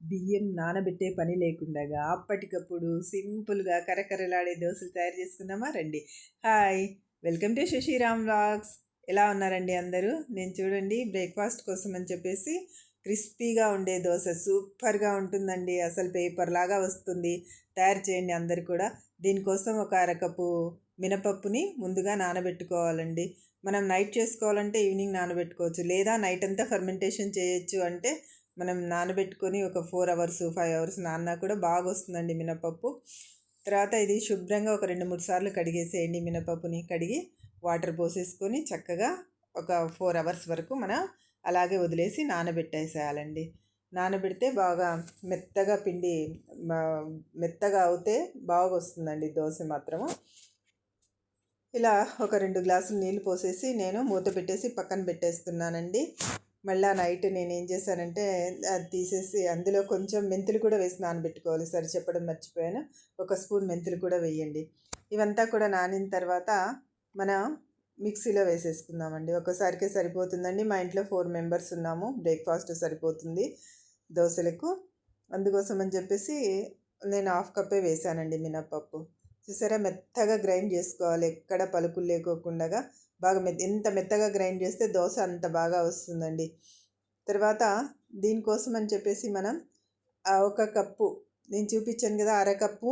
బియ్యం నానబెట్టే పని లేకుండగా అప్పటికప్పుడు సింపుల్గా కరకరలాడే దోశలు తయారు చేసుకుందామా రండి. Hi, welcome to Shashiram vlogs. ఎలా ఉన్నారండి అందరూ? నేను చూడండి బ్రేక్ఫాస్ట్ కోసం అని చెప్పేసి క్రిస్పీగా ఉండే దోశ సూపర్గా ఉంటుందండి. అసలు పేపర్ లాగా వస్తుంది. తయారు చేయండి అందరు కూడా. దీనికోసం ఒక అరకప్పు మినపప్పుని ముందుగా నానబెట్టుకోవాలండి. మనం నైట్ చేసుకోవాలంటే ఈవినింగ్ నానబెట్టుకోవచ్చు, లేదా నైట్ అంతా ఫర్మెంటేషన్ చేయొచ్చు. అంటే మనం నానబెట్టుకొని ఒక 4 అవర్స్ 5 అవర్స్ నాన్నా కూడా బాగా వస్తుందండి మినపప్పు. తర్వాత ఇది శుభ్రంగా ఒక 2-3 సార్లు కడిగేసేయండి. మినపప్పుని కడిగి వాటర్ పోసేసుకొని చక్కగా ఒక 4 అవర్స్ వరకు మనం అలాగే వదిలేసి నానబెట్టేసేయాలండి. నానబెడితే బాగా మెత్తగా పిండి మెత్తగా అవుతే బాగా వస్తుందండి దోశ మాత్రము. ఇలా ఒక 2 గ్లాసులు నీళ్ళు పోసేసి నేను మూత పెట్టేసి పక్కన పెట్టేస్తున్నానండి. మళ్ళీ నైట్ నేను ఏం చేశానంటే అది తీసేసి అందులో కొంచెం మెంతులు కూడా వేసి నానబెట్టుకోవాలి. సరే చెప్పడం మర్చిపోయాను. 1 స్పూన్ మెంతులు కూడా వేయండి. ఇవంతా కూడా నానిన తర్వాత మనం మిక్సీలో వేసేసుకుందామండి. ఒక్కసారికే సరిపోతుందండి. మా ఇంట్లో 4 మెంబర్స్ ఉన్నాము. బ్రేక్ఫాస్ట్ సరిపోతుంది దోశలకు. అందుకోసం అని చెప్పేసి నేను 1/2 కప్పే వేసానండి మినప్పప్పు. చూసారా, మెత్తగా గ్రైండ్ చేసుకోవాలి, ఎక్కడ పలుకులు లేకోకుండా బాగా ఎంత మెత్తగా గ్రైండ్ చేస్తే దోశ అంత బాగా వస్తుందండి. తర్వాత దీనికోసం అని చెప్పేసి మనం 1 కప్పు నేను చూపించాను కదా, అరకప్పు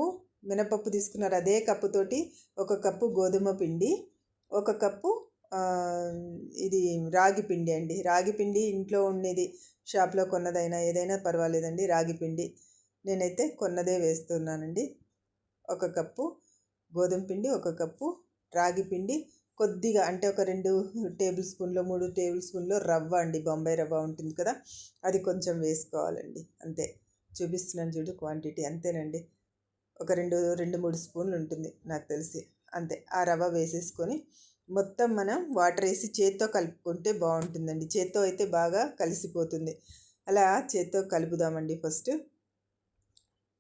మినపప్పు తీసుకున్నారు. అదే కప్పుతోటి 1 కప్పు గోధుమ పిండి, 1 కప్పు ఇది రాగి పిండి అండి. రాగి పిండి ఇంట్లో ఉండేది, షాప్లో కొన్నదైనా ఏదైనా పర్వాలేదండి. రాగి పిండి నేనైతే కొన్నదే వేస్తున్నానండి. 1 కప్పు గోధుమ పిండి, 1 కప్పు రాగి పిండి, కొద్దిగా అంటే ఒక 2 టేబుల్ స్పూన్లు 3 టేబుల్ స్పూన్లు రవ్వ అండి, బొంబాయి రవ్వ ఉంటుంది కదా, అది కొంచెం వేసుకోవాలండి. అంతే, చూపిస్తున్నాను చూడు క్వాంటిటీ, అంతేనండి. ఒక 2-3 స్పూన్లు ఉంటుంది నాకు తెలిసి, అంతే. ఆ రవ్వ వేసేసుకొని మొత్తం మనం వాటర్ వేసి చేత్తో కలుపుకుంటే బాగుంటుందండి. చేత్తో అయితే బాగా కలిసిపోతుంది. అలా చేత్తో కలుపుదామండి. ఫస్ట్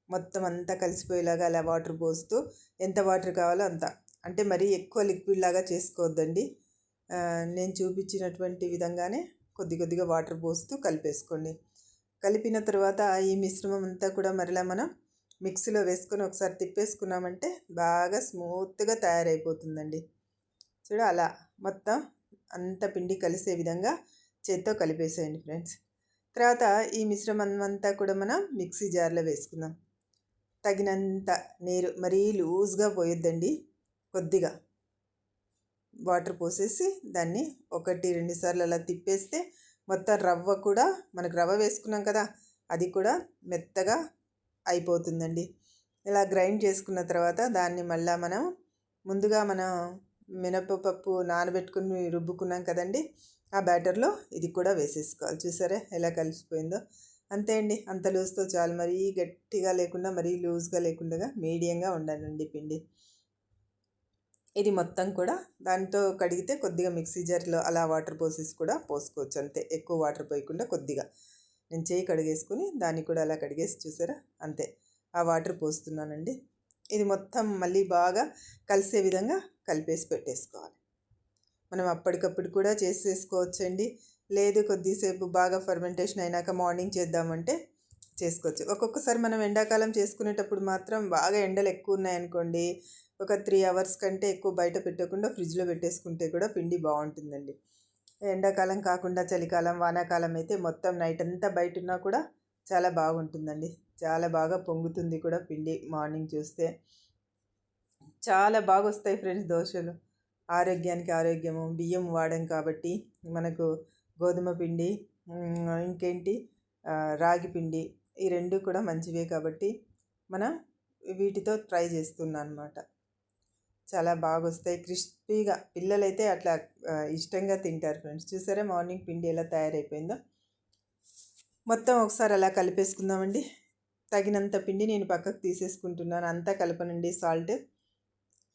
మొత్తం అంతా కలిసిపోయేలాగా అలా వాటర్ పోస్తూ, ఎంత వాటర్ కావాలో అంత, అంటే మరీ ఎక్కువ లిక్విడ్ లాగా చేసుకోవద్దండి. నేను చూపించినటువంటి విధంగానే కొద్ది కొద్దిగా వాటర్ పోస్తూ కలిపేసుకోండి. కలిపిన తర్వాత ఈ మిశ్రమం అంతా కూడా మరలా మనం మిక్సీలో వేసుకొని ఒకసారి తిప్పేసుకున్నామంటే బాగా స్మూత్గా తయారైపోతుందండి. చూడ, అలా మొత్తం అంత పిండి కలిసే విధంగా చేత్తో కలిపేసేయండి ఫ్రెండ్స్. తర్వాత ఈ మిశ్రమం అంతా కూడా మనం మిక్సీ జార్లో వేసుకుందాం. తగినంత నీరు, మరీ లూజ్గా పోయొద్దండి. కొద్దిగా వాటర్ పోసేసి దాన్ని 1-2 సార్లు అలా తిప్పేస్తే మొత్తం రవ్వ కూడా, మనకు రవ్వ వేసుకున్నాం కదా, అది కూడా మెత్తగా అయిపోతుందండి. ఇలా గ్రైండ్ చేసుకున్న తర్వాత దాన్ని మళ్ళీ మనం ముందుగా మనం మినపప్పు నానబెట్టుకుని రుబ్బుకున్నాం కదండి, ఆ బ్యాటర్లో ఇది కూడా వేసేసుకోవాలి. చూసారా ఎలా కలిసిపోయిందో? అంతే అండి, అంత లూజ్తో చాలు. మరీ గట్టిగా లేకుండా మరీ లూజ్గా లేకుండా మీడియంగా ఉండాలండి పిండి. ఇది మొత్తం కూడా దాంతో కడిగితే కొద్దిగా మిక్సీ జార్లో అలా వాటర్ పోసేసి కూడా పోసుకోవచ్చు. అంతే, ఎక్కువ వాటర్ పోయకుండా కొద్దిగా. నేను చేయి కడిగేసుకుని దాన్ని కూడా అలా కడిగేసి, చూసారా, అంతే ఆ వాటర్ పోస్తున్నానండి. ఇది మొత్తం మళ్ళీ బాగా కలిసే విధంగా కలిపేసి పెట్టేసుకోవాలి. మనం అప్పటికప్పుడు కూడా చేసేసుకోవచ్చండి. లేదు కొద్దిసేపు బాగా ఫర్మెంటేషన్ అయినాక మార్నింగ్ చేద్దామంటే చేసుకోవచ్చు. ఒక్కొక్కసారి మనం ఎండాకాలం చేసుకునేటప్పుడు మాత్రం బాగా ఎండలు ఎక్కువ ఉన్నాయనుకోండి, ఒక 3 అవర్స్ కంటే ఎక్కువ బయట పెట్టకుండా ఫ్రిడ్జ్లో పెట్టేసుకుంటే కూడా పిండి బాగుంటుందండి. ఎండాకాలం కాకుండా చలికాలం వానాకాలం అయితే మొత్తం నైట్ అంతా బయట ఉన్నా కూడా చాలా బాగుంటుందండి. చాలా బాగా పొంగుతుంది కూడా పిండి. మార్నింగ్ చూస్తే చాలా బాగా వస్తాయి ఫ్రెండ్స్ దోశలు. ఆరోగ్యానికి ఆరోగ్యము. బియ్యం వాడం కాబట్టి మనకు గోధుమ పిండి, ఇంకేంటి రాగి పిండి, ఈ 2 కూడా మంచివే కాబట్టి మనం వీటితో ట్రై చేస్తున్నాను అనమాట. చాలా బాగా వస్తాయి క్రిస్పీగా. పిల్లలైతే అట్లా ఇష్టంగా తింటారు ఫ్రెండ్స్. చూసారా మార్నింగ్ పిండి ఎలా తయారైపోయిందో? మొత్తం ఒకసారి అలా కలిపేసుకుందామండి. తగినంత పిండి నేను పక్కకు తీసేసుకుంటున్నాను. అంతా కలపనండి. సాల్ట్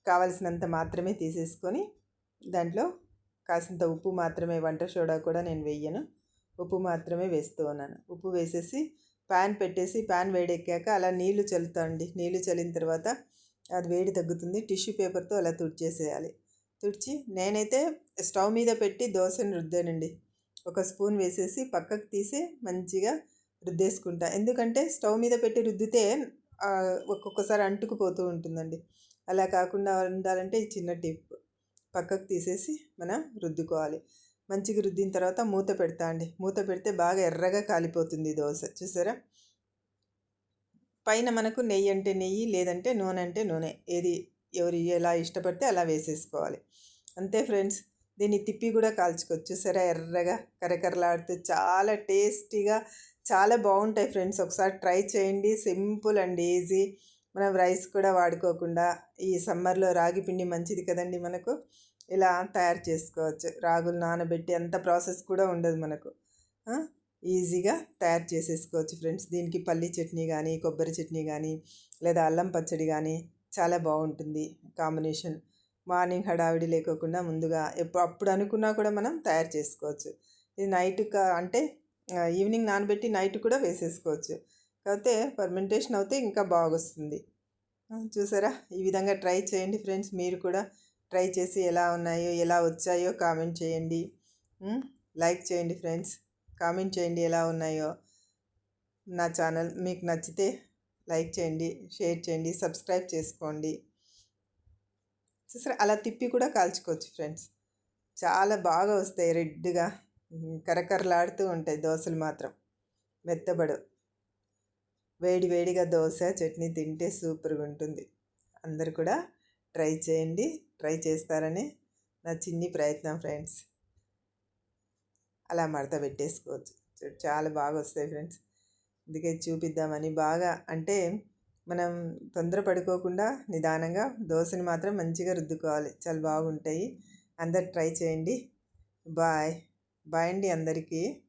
కావలసినంత మాత్రమే తీసేసుకొని దాంట్లో కాసింత ఉప్పు మాత్రమే, వంట సోడా కూడా నేను వేయను, ఉప్పు మాత్రమే వేస్తూ ఉన్నాను. ఉప్పు వేసేసి ప్యాన్ పెట్టేసి, ప్యాన్ వేడెక్కాక అలా నీళ్లు చల్లుతాండి. నీళ్లు చల్లిన తర్వాత అది వేడి తగ్గుతుంది. టిష్యూ పేపర్తో అలా తుడిచేసేయాలి. తుడిచి నేనైతే స్టవ్ మీద పెట్టి దోశను రుద్దానండి. 1 స్పూన్ వేసేసి పక్కకు తీసి మంచిగా రుద్దేసుకుంటా. ఎందుకంటే స్టవ్ మీద పెట్టి రుద్దితే ఒక్కొక్కసారి అంటుకుపోతూ ఉంటుందండి. అలా కాకుండా ఉండాలంటే ఈ చిన్న టిప్ పక్కకు తీసేసి మనం రుద్దుకోవాలి. మంచిగా రుద్దిన తర్వాత మూత పెడతా అండి. మూత పెడితే బాగా ఎర్రగా కాలిపోతుంది దోశ. చూసారా? పైన మనకు నెయ్యి అంటే నెయ్యి, లేదంటే నూనె అంటే నూనె, ఏది ఎవరు ఎలా ఇష్టపడితే అలా వేసేసుకోవాలి. అంతే ఫ్రెండ్స్. దీన్ని తిప్పి కూడా కాల్చుకోవచ్చు. చూసారా? ఎర్రగా కరకరలాడుతూ చాలా టేస్టీగా చాలా బాగుంటాయి ఫ్రెండ్స్. ఒకసారి ట్రై చేయండి. Simple and easy. మనం రైస్ కూడా వాడుకోకుండా ఈ సమ్మర్లో రాగి పిండి మంచిది కదండి మనకు. ఇలా తయారు చేసుకోవచ్చు. రాగులు నానబెట్టి అంత ప్రాసెస్ కూడా ఉండదు మనకు. ఈజీగా తయారు చేసేసుకోవచ్చు ఫ్రెండ్స్. దీనికి పల్లి చట్నీ కానీ, కొబ్బరి చట్నీ కానీ, లేదా అల్లం పచ్చడి కానీ చాలా బాగుంటుంది కాంబినేషన్. మార్నింగ్ హడావిడి లేకోకుండా ముందుగా అప్పుడు అనుకున్నా కూడా మనం తయారు చేసుకోవచ్చు. ఇది నైట్ అంటే ఈవినింగ్ నానబెట్టి నైట్ కూడా వేసేసుకోవచ్చు. కాకపోతే ఫర్మెంటేషన్ అవుతే ఇంకా బాగొస్తుంది. చూసారా? ఈ విధంగా ట్రై చేయండి ఫ్రెండ్స్. మీరు కూడా ట్రై చేసి ఎలా ఉన్నాయో, ఎలా వచ్చాయో కామెంట్ చేయండి. లైక్ చేయండి ఫ్రెండ్స్. కామెంట్ చేయండి ఎలా ఉన్నాయో. నా ఛానల్ మీకు నచ్చితే లైక్ చేయండి, షేర్ చేయండి, సబ్స్క్రైబ్ చేసుకోండి. చూసారా? అలా తిప్పి కూడా కాల్చుకోవచ్చు ఫ్రెండ్స్. చాలా బాగా వస్తాయి. రెడ్గా కరకరలాడుతూ ఉంటాయి దోశలు మాత్రం. మెత్తబడవు. వేడి వేడిగా దోశ చట్నీ తింటే సూపర్గా ఉంటుంది. అందరు కూడా ట్రై చేయండి. ట్రై చేస్తారని నా చిన్ని ప్రయత్నం ఫ్రెండ్స్. అలా మడత పెట్టేసుకోవచ్చు. చాలా బాగా వస్తాయి ఫ్రెండ్స్. అందుకే చూపిద్దామని బాగా అంటే మనం తొందర పడుకోకుండా నిదానంగా దోశని మాత్రం మంచిగా రుద్దుకోవాలి. చాలా బాగుంటాయి. అందరు ట్రై చేయండి. బాయ్ బాయ్ అండి అందరికీ.